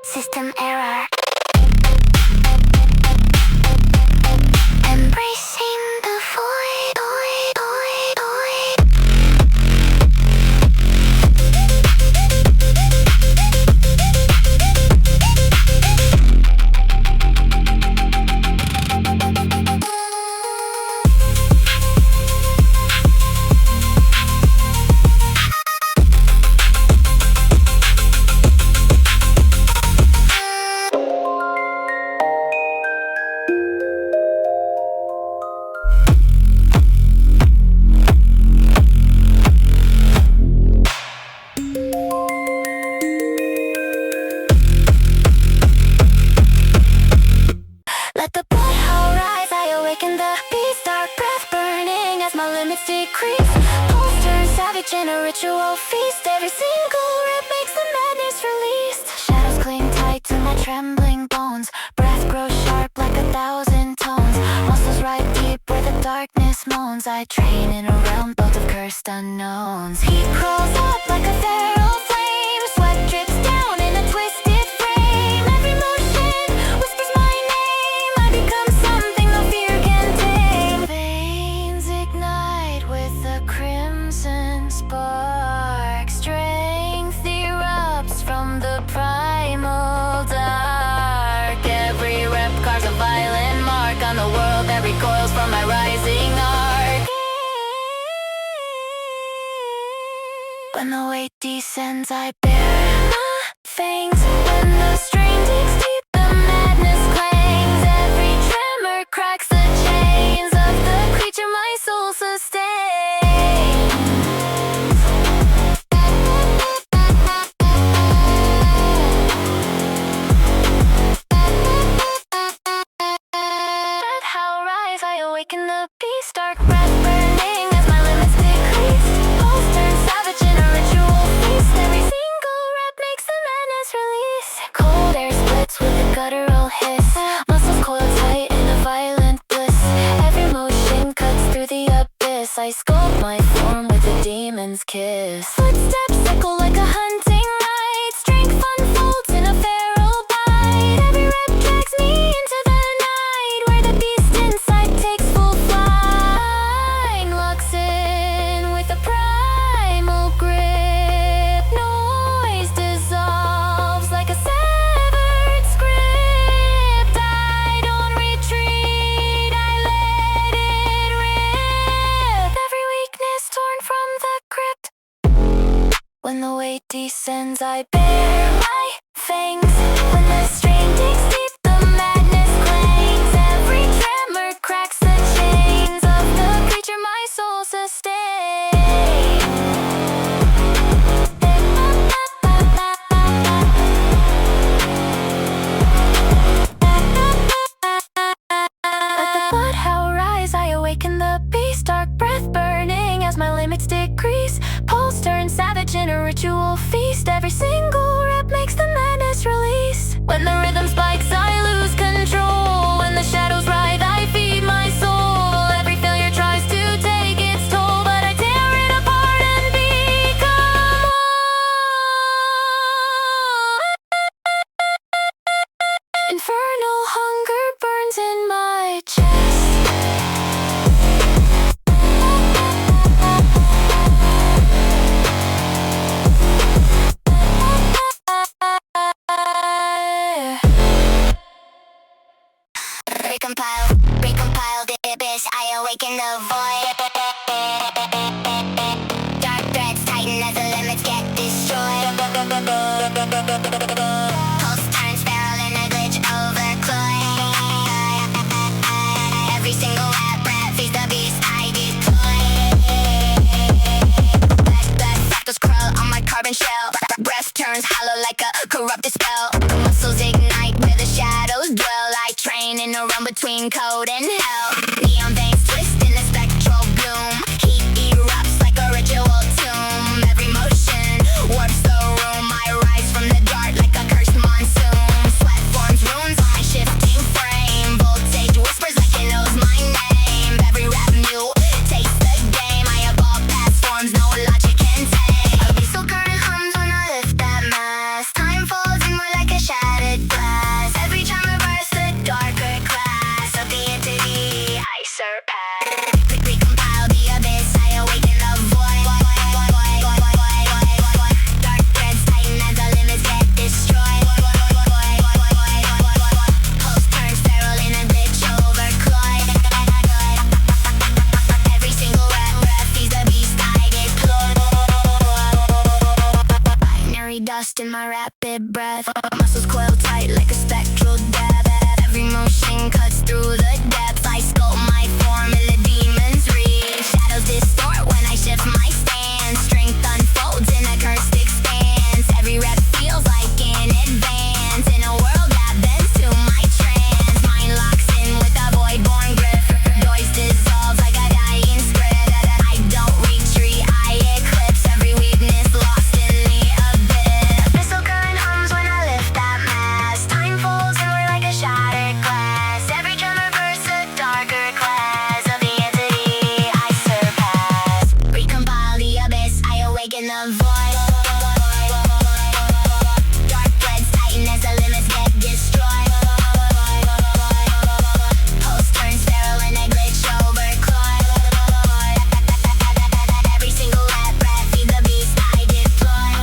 System error. Embracing the void. Let the blood howl rise, I awaken the beast, dark breath burning as my limits decrease. Pulse turns savage in a ritual feast, every single rip makes the madness released. Shadows cling tight to my trembling bones, breath grows sharp like 1,000 tones. Muscles ride deep where the darkness moans, I train in a realm built of cursed unknowns. Heat crawls up like a feral flame, sweat drips down in a twisted frame. Every motion whispers my name, I become something no fear can tame. Veins ignite with a crimson spark, strength erupts from the primal dark. Every rep carves a violent mark on the world that recoils from my rising arc. When the weight descends, I bare my fangs. When the strain digs deep, the madness clangs. Every tremor cracks the chains of the creature my soul sustains. Breath howl rise, I awaken the beast, dark breath burning as my limits decrease. Pulse turns savage in a ritual feast, every single rep makes the madness release. Cold air splits with a guttural hiss, muscles coil tight in a violent bliss. Every motion cuts through the abyss, I sculpt my form with a demon's kiss. Footsteps echo like a hunting night, strength unfolds in a feral bite. Every rep drags me into the night, where the beast inside takes full flight. Locks in with a primal grip, noise dissolves like a severed script. I don't retreat, I let it rip. Every weakness torn from the crypt. recompile the abyss, I awaken the void. Dark threads tighten as the limits get destroyed. Pulse turns feral in a glitch overclock. Every single rap feeds the beast I deploy. Black fractals crawl on my carbon shell. Breath turns hollow like a corrupted spell. Muscles ignite where the shadows dwell. I train in a run between code and hell. Neon veins twist in the spectral bloom. Heat erupts like a ritual tomb. Every motion warps the room. I rise from the dark like a cursed monsoon. Sweat forms runes on my shifting frame. Voltage whispers like it knows my name. Every rap mute takes the game. I evolve past forms no logic can tame. A diesel current hums when I lift that mask. Time falls and we're like a shattered glass. Every time I burst the darker class of the entity I surpass. Recompile the abyss, I awaken the void. Dark threads tighten as the limits get destroyed. Pulse turns feral in a glitch overclock. Every single breath feeds the beast I deploy. Binary dust in my rapid breath. Muscles coil tight like a spectral death. Every motion cuts through the depths. I sculpt my form in the demon's reach. Shadows distort when I shift my stance. Strength unfolds in a cursed expanse. Every rep feels like an advance in a world that bends to my trance. Mind locks in with a void-born grip. Noise dissolves like a dying script. I don't retreat, I eclipse every weakness lost in the abyss. Abyssal current hums when I lift that mask. Time falls and we're like a shattered glass. Every drummer bursts a darker class of the entity I surpass. Recompile the abyss, I awaken the void. Dark threads tighten as the limits get destroyed. Pulse turns feral in a glitch overclock. Every single breath feeds the beast I deploy.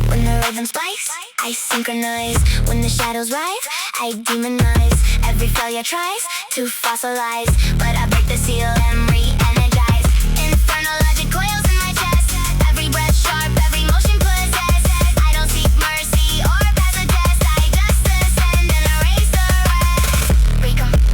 When the rhythm spikes, I synchronize. When the shadows rise, I demonize. Every failure tries to fossilize, but I break the seal and re-energize. Infernal logic coils in my chest. Every breath sharp, every motion possessed. I don't seek mercy or pass a test. I just ascend and erase the rest. Recompile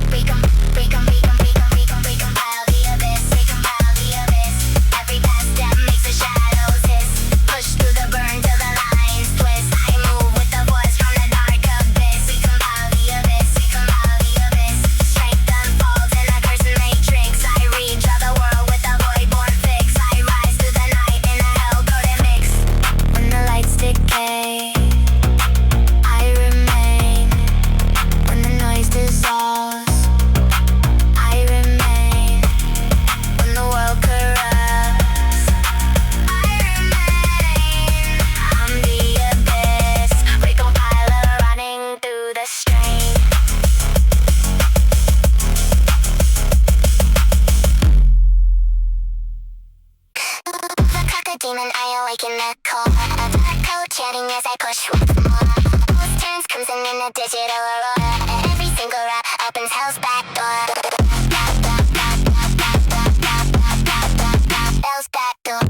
the abyss. Recompile the abyss. Every past step makes the shadows hiss. Push through the burn till the lines twist. I move with the voice from the dark abyss. Recompile the abyss. Recompile the abyss. Strength unfolds in a cursed matrix. I redraw the world with a void-born fix. I rise through the night in a hell-coded mix. When the lights decay, I remain. When the noise dissolves, I remain. When the world corrupts, I remain. I'm the abyss, recompiler running through the strain. Overclock a demon, I awaken the core. Code chanting as I push with more. Pulse turns crimson in a digital aurora. Every single rap opens hell's back door. Hell's back door.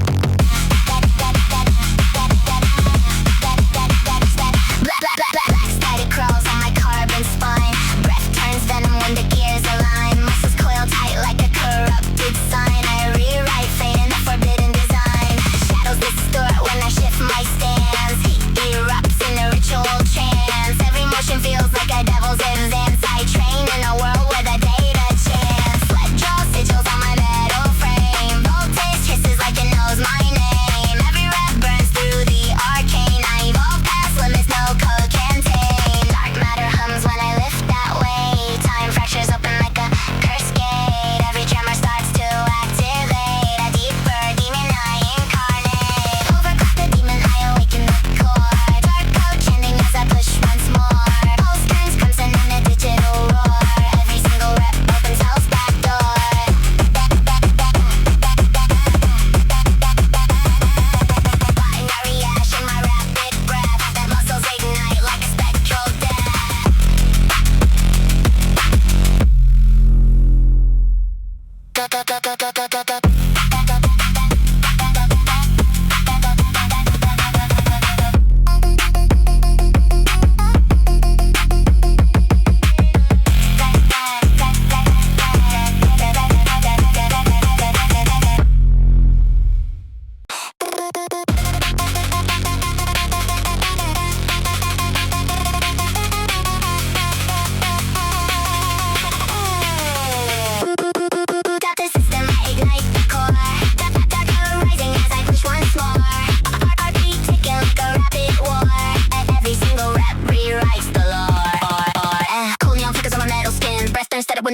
Black spider crawls on my carbon spine. Breath turns venom when the gears align. Muscles coil tight like a corrupted sign. I rewrite fate in a forbidden design. Shadows distort when I shift my stance. Heat erupts in a ritual trance. Every motion feels like a devil's advance. I train in a world where the data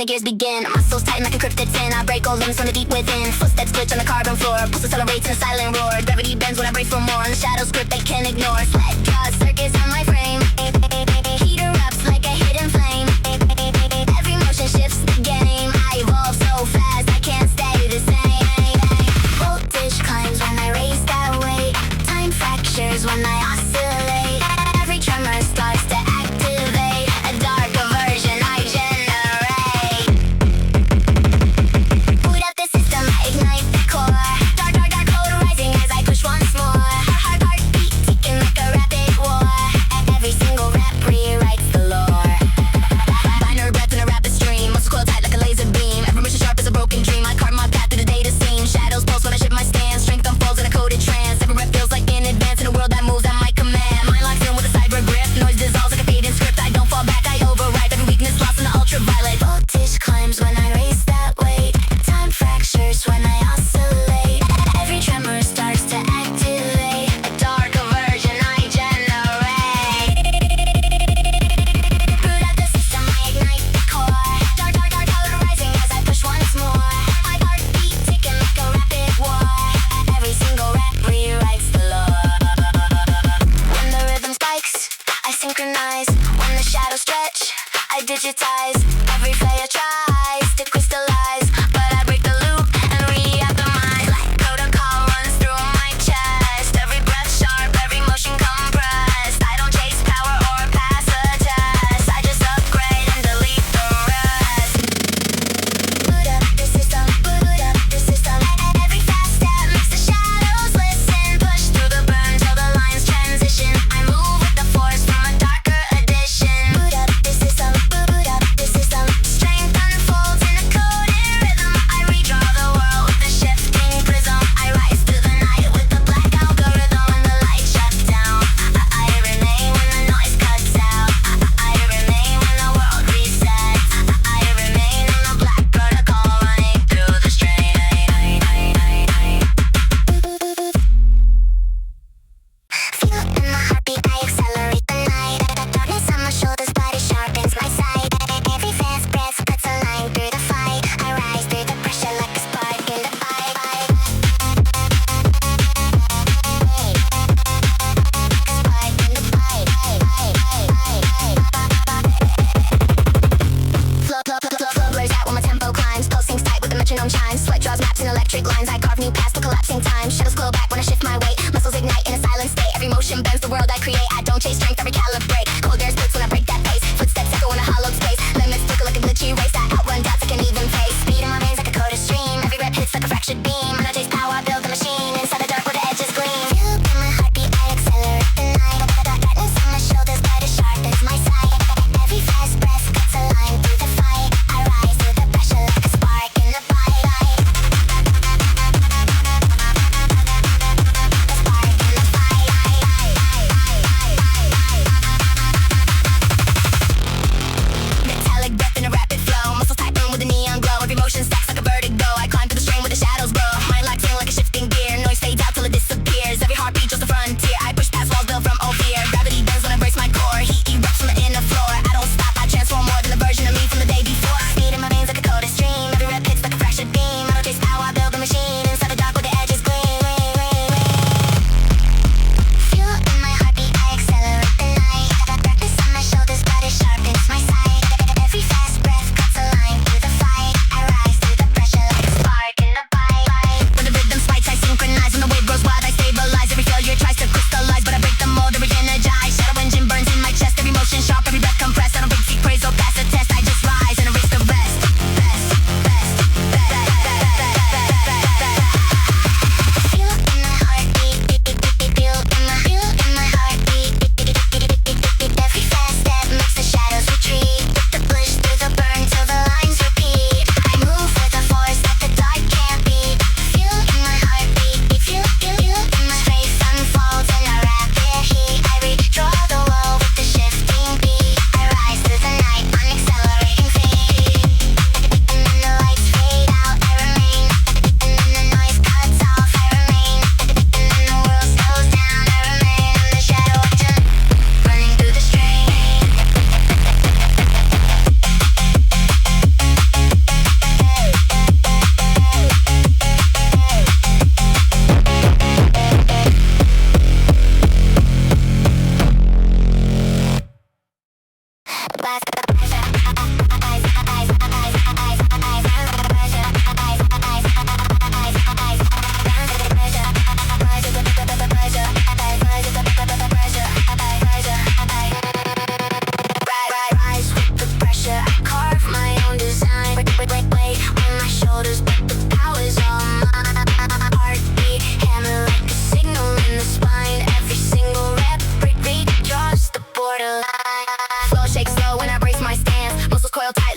gears begin. Muscles tighten like encrypted sin. I break all limbs from the deep within. Footsteps glitch on the carbon floor. Pulse accelerates in a silent roar. Gravity bends when I break for more. And the shadows grip they can't ignore. Sweat draws circuits on my frame. Heat erupts like a hidden flame. Every motion shifts the game. I evolve so fast I can't stay the same. Voltage climbs when I raise that weight. Time fractures when I oscillate. Every tremor starts to activate a dark aversion I generate. Boot up the system, I ignite the core. Dark, dark, dark code rising as I push once more. Heartbeat ticking like a rapid war. Every single rep rewrites the lore. Binary breath in a rapid stream. Muscle coil tight like a laser beam. Every mission sharp as a broken dream. I carve my path through the data scene. Shadows pulse when I shift my stance. Strength unfolds in a coded trance. Every rep feels like in advance in a world that moves at my command. Mind locks in with a cyber grip. Noise dissolves like a fading script. I don't fall back, I override. Every weakness lost in the ultraviolet. Voltage climbs when I raise that weight. Time fractures when I oscillate. Every tremor starts to activate a dark aversion I generate. Boot up the system, I ignite the core. Dark, dark, dark code rising as I push once more. My heartbeat ticking like a rapid war. Every single rep rewrites the lore. When the rhythm spikes, I synchronize. When the shadows stretch, I digitize. Every player tries to crystallize, but I break the loop and reoptimize. Protocol runs through my chest. Every breath sharp, every motion compressed. I don't chase power or pass a test. I just upgrade and delete the rest. Boot up the system, boot up the system. Every fast step makes the shadows listen. Push through the burn till the lines transition. I move with the force from a darker edition. Boot up the system, boot up the system. Strength unfolds in a code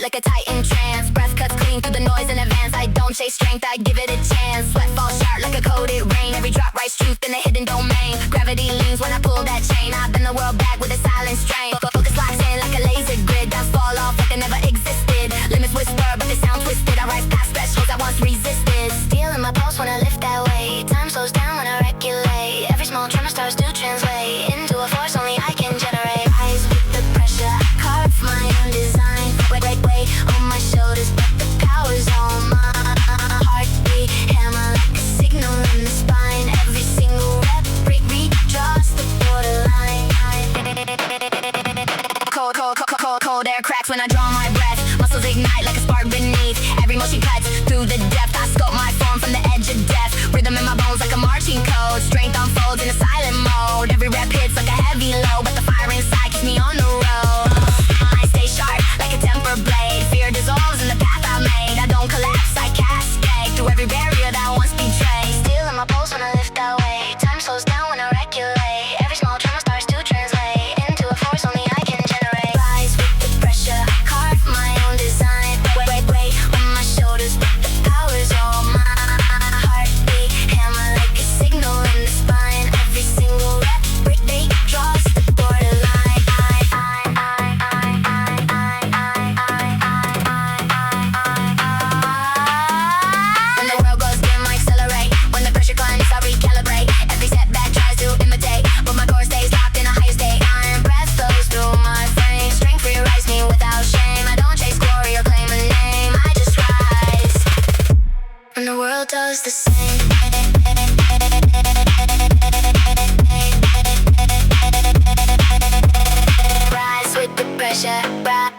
Like a titan trance, breath cuts clean through the noise in advance. I don't chase strength, I give it a chance. Sweat falls sharp like a coated rain. Every drop writes truth in the hidden domain. Gravity leans when I pull that chain. I bend the world back with a silent strain. Focus locks in like a laser grid. Doubts fall off like I never existed. Limits whisper, but they sound twisted. I rise past thresholds I once resisted. Steel in my pulse when I lift that weight. Time slows down when I regulate. Every small tremor starts to translate into a force only I can generate. Rise with the pressure, I carve my own design. Weight on my shoulders, but the power's on my heartbeat. Hammer like a signal in the spine. Every single rep redraws the borderline. Cold air cracks when I draw my breath. Muscles ignite like a spark beneath. Every motion cuts through the depth. I sculpt my form from the edge of death. Rhythm in my bones like a marching code. Strength unfolds in a silent mode. Every rep hits like a heavy load, but the fire inside keeps me on the road. I stay sharp like a temper blade. Fear dissolves in the path I made. I don't collapse, I cascade through every barrier that once betrayed. Steel in my pulse when I lift that weight. Time slows down when I regulate. Every small tremor starts to translate into a force only I can generate. Rise with the pressure, I carve my own design. Weight on my shoulders, but the power's on my heartbeat. Hammer like a signal in the spine. Every single rep draws the borderline. When the world goes dim, I accelerate. When the pressure climbs, I recalibrate. Every setback tries to imitate, but my core stays locked in a higher state. Iron breath flows through my frame. Strength rewrites me without shame. I don't chase glory or claim a name. I just rise when the world does the same. Rise with the pressure, rap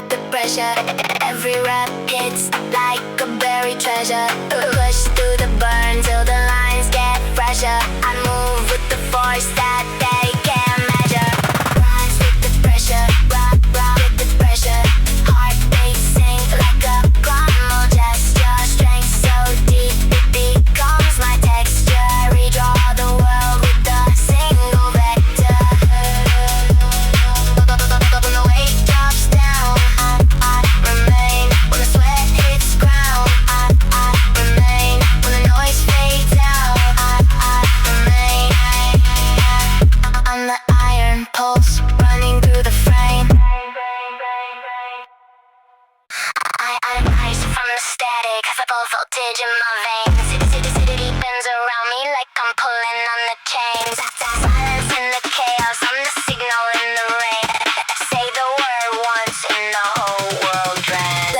the pressure. Every rap hits like a buried treasure. Push through the burn till the lines get fresher. I move with the force that they can't measure. Rise with the pressure, rap with the pressure. Heart racing like a primal gesture. Strength so deep it becomes my texture. Redraw the world with a single vector. When the weight drops down, I remain. When the sweat hits ground, I remain. When the noise fades out, I remain. I'm the iron pulse running through the frame. I rise from the static, I feel voltage in my veins. City bends around me like I'm pulling on the chains. Silence in the chaos, I'm the signal in the rain. Say the word once and the whole world drains.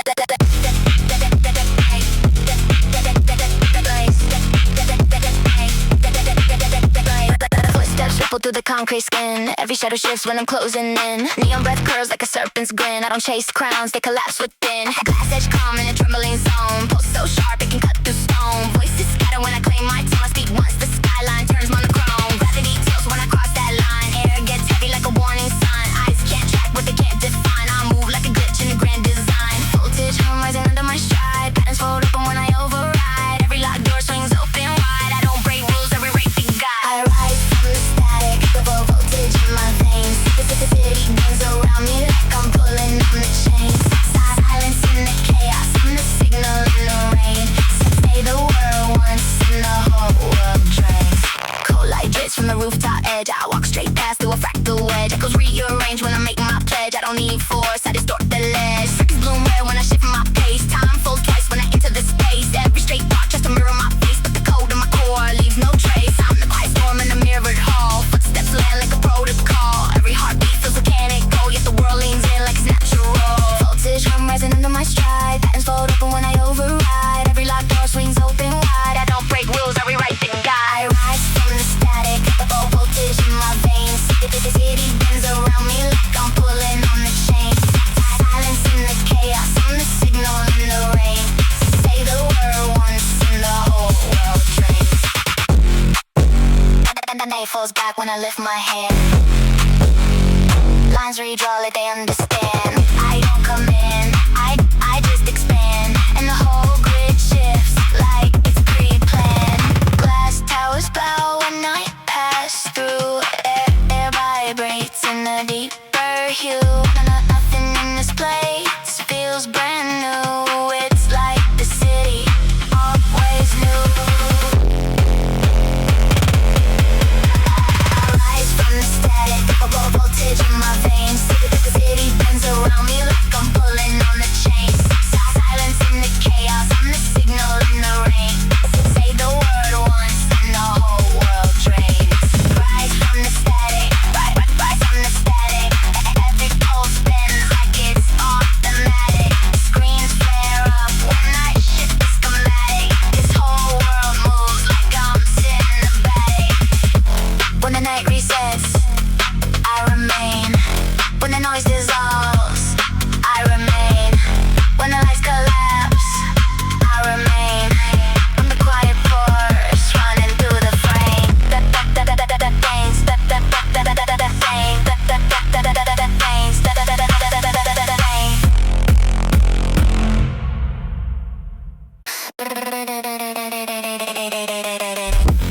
Footsteps ripple through the concrete skin. Every shadow shifts when I'm closing in. Neon breath curls like a serpent's grin. I don't chase crowns, they collapse within. Glass edge calm in a trembling zone. Pulse so sharp it can cut through stone. Voices scatter when I claim my tone. I speak once the skyline turns monochrome. Gravity tilts when I cross that line. Air gets heavy like a warning sign. Eyes can't track what they can't define. I move like a glitch in a grand design. Voltage hum rising under my stride. Patterns fold open when I override. Every locked door swings open wide. I don't break rules, I rewrite the guide. I rise from the static, the voltage in my veins. The city bends around me like I'm pulling on the chains. Silence in the chaos, I'm the signal in the rain. Say the word once and the whole world drains. Cold light drips from the rooftop edge. I walk straight past through a fractal wedge. Echoes rearrange when I make my pledge. I don't need force, I distort the ledge. Circuits bloom red when I shift my pace. Time folds twice when I enter the space. Every straight thought tries to mirror my face, but the code in my core leaves no trace. I'm the quiet storm in a mirrored hall. Footsteps land like a protocol. Every heartbeat feels mechanical, yet the world leans in like it's natural. Voltage hum rising under my stride. Patterns fold open when I override. Every locked door swings open wide. I don't break rules, I rewrite the guide. I rise from the static, the voltage in my veins. The city bends around me like I'm pulling on the chains. I lift my hand. Lines redraw like they understand. I don't come in, I just expand. And the whole grid shifts like it's pre-planned. Glass towers bow when I pass through. Air vibrates in a deeper hue. Nothing in this place feels brand new. It's like the city always knew. I rise from the static, a low voltage in my veins. The city bends around me like I'm pulling on the chains. Silence in the chaos, I'm the signal in the rain. Say the word once and the whole world drains. Rise from the static, rise from the static. Every pulse bends like it's automatic. Screens flare up when I shift the schematic. This whole world moves like I'm cinematic. When the night resets, I remain. When the noise dissolves, I remain. When the lights collapse, I remain. I'm the quiet force running through the frame.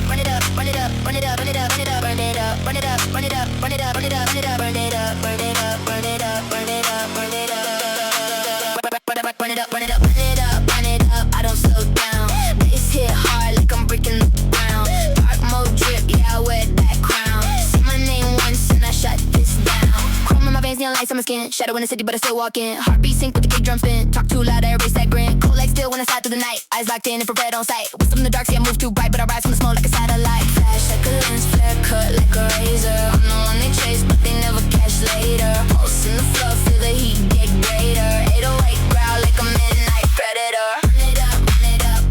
Run it up, run it up, run it up, run it up, run it up, run it up, run it up, run it up, run it up, run it up, run it up, run it up, run it up, run it up, run it up, run it up, run it up, run it up, run it up, run it up. I don't slow down. Bass hit hard like I'm breaking the ground. Dark mode drip, yeah, I wear that crown. Say my name once and I shut this down. Chrome in my veins, neon lights on my skin. Shadow in the city, but I still walking. Heartbeat sync with the kick drum spin. Talk too loud, I erase that grin. Cold like steel when I slide through the night. Eyes locked in, infrared on sight. Wisdom in the dark, see I move too bright, but I rise from the smoke like a satellite. Flash like a lens flare, cut like a razor. I'm the one they chase, but they never catch later. Pulse in the floor, feel the heat get greater. 808 growl like a midnight predator. Run it up,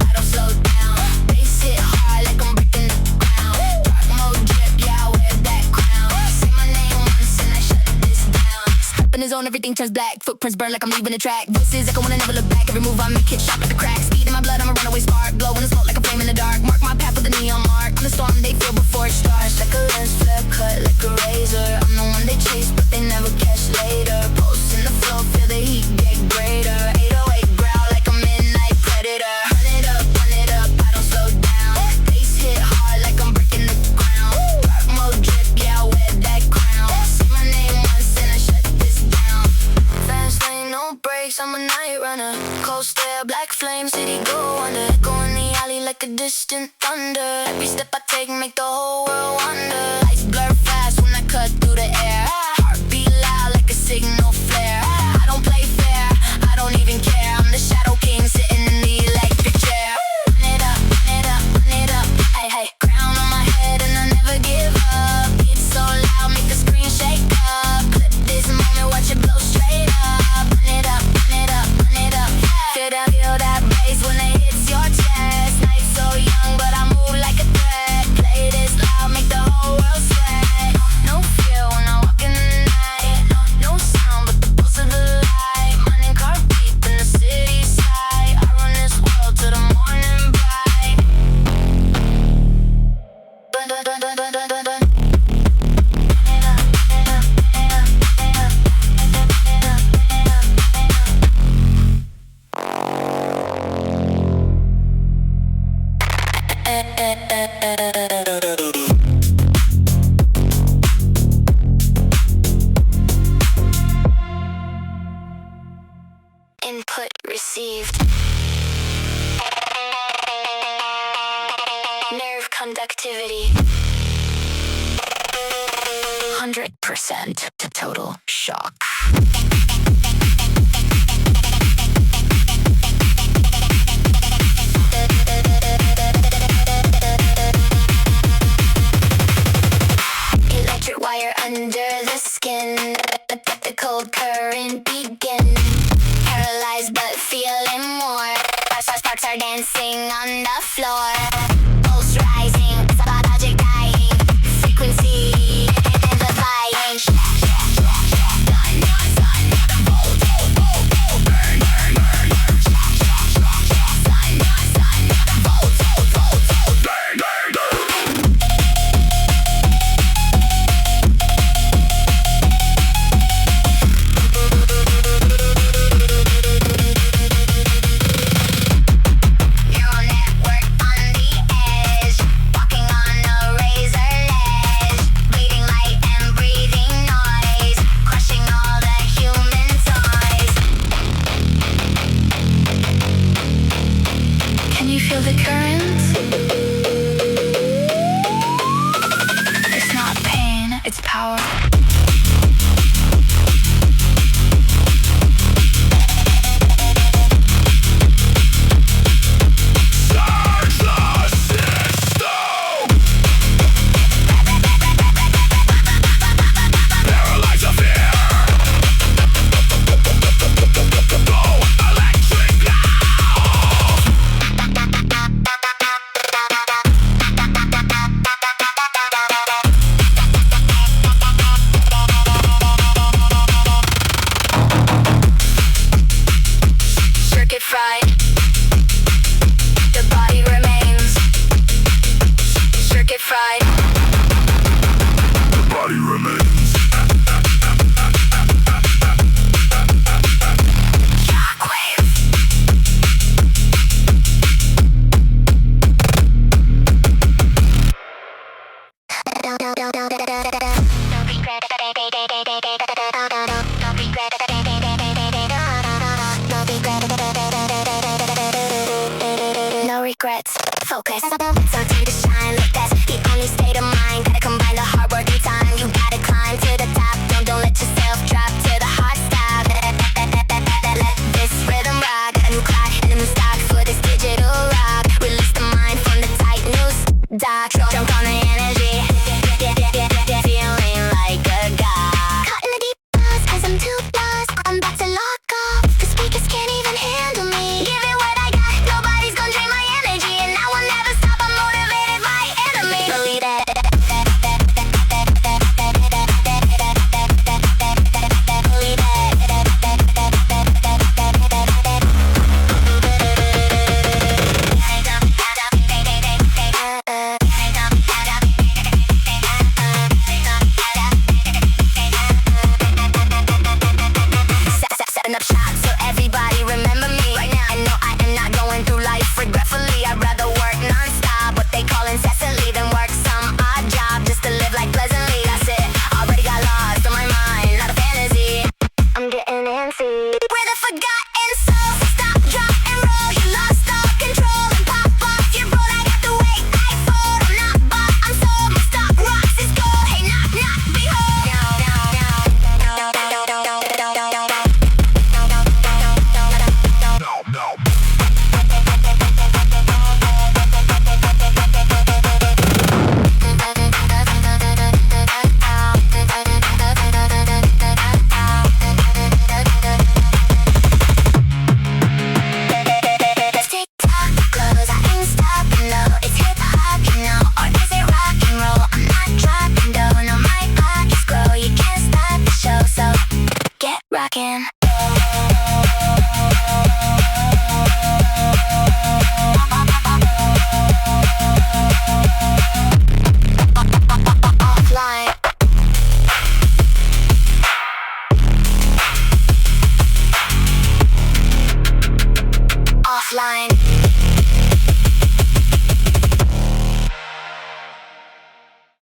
I don't slow down. Bass hit hard like I'm breaking the ground. Dark mode drip, yeah, I wear that crown. Say my name once and I shut this down. Step in the zone, everything turns black. Footprints burn like I'm leaving the track. Voices echo when I never look back. Every move I make hit sharp like a crack. Speed in my blood, I'm a runaway spark. Glow in the smoke like a flame in the dark. Mark my path with a neon mark. I'm the storm they feel before it starts. Like a lens flare, cut like a razor. I'm the one they chase, but they never catch later. Pulse in the floor, feel the heat get greater. 808 growl like a midnight predator. Run it up, I don't slow down. Bass hit hard like I'm breaking the ground. Dark mode drip, yeah, I wear that crown. Say my name once and I shut this down. Fast lane, no brakes, I'm a night runner. Cold stare, black flame, city go under. Go in the alley like a distant thunder. Every step I take make the whole world wonder. Lights blur fast when I cut through the air. Heartbeat loud like a signal flare. I don't play fair, I don't even care. I'm the shadow king sitting in the electric chair. Run it up, run it up, run it up. Hey, hey, crown on my head and I never give up. It's so loud, make the screen shake up. Clip this moment, watch it blow straight up. Run it up, run it up, run it up. Feel that bass when it hits your chest. Night so young, but I move like a threat. Play this loud, make the whole world sweat. No fear when I walk in the night. No sound but the pulse of the light. Running car deep in the city side. I run this world till the morning bright. Input received. Nerve conductivity 100% to total shock. Electric wire under the skin. Let the cold current begin. Paralyzed but feeling more. Sparks are dancing on the floor. Pulse rising, logic dying. Frequency amplifying. focus. So time to shine, look, that's the only state of mind. Gotta combine the hard work and time. You gotta climb to the top. Don't let yourself drop to the hard stop. Let this rhythm rock. A new clock and a new stock for this digital rock. Release the mind from the tight noose. Doc, jump on the energy. Feeling like a god. Caught in the deep buzz, cause I'm too lost. I'm about to lock off. The speakers can't even handle me. Give it what I got. Nobody's gonna drain my energy. And I will never stop. I'm motivated by enemy. Believe that. Setting up shop so everybody remember me right now. And no, I am not going through life regretfully. I'd rather work non-stop, what they call incessantly, than work some odd job just to live like pleasantly. That's it, already got lost on my mind, not a fantasy. I'm getting antsy. We're the forgotten souls. Stop, drop, and roll. You lost all control and pop off your roll. I got the weight, I fold. I'm not bought, I'm sold. My stock rocks, it's gold. Hey, knock, knock, behold. TikTok close, I ain't stopping, no. It's hip-hop, you know. Or is it rock and roll? I'm not dropping dough, no. My pockets grow, you can't stop the show. So get rockin'. Offline. Offline.